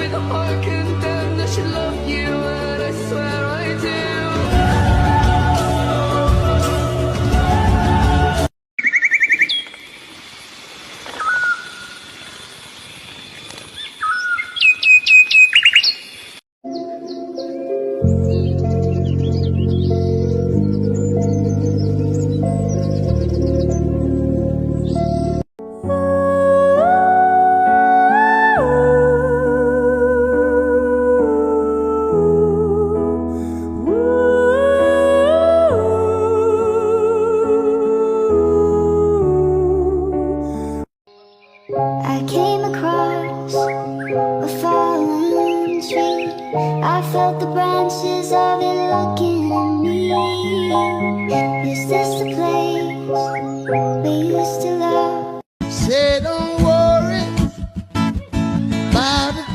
with a heart condemned. I should love you, and I swear I do. I came across a fallen tree. I felt the branches of it looking at me. Is this the place we used to love? Sit on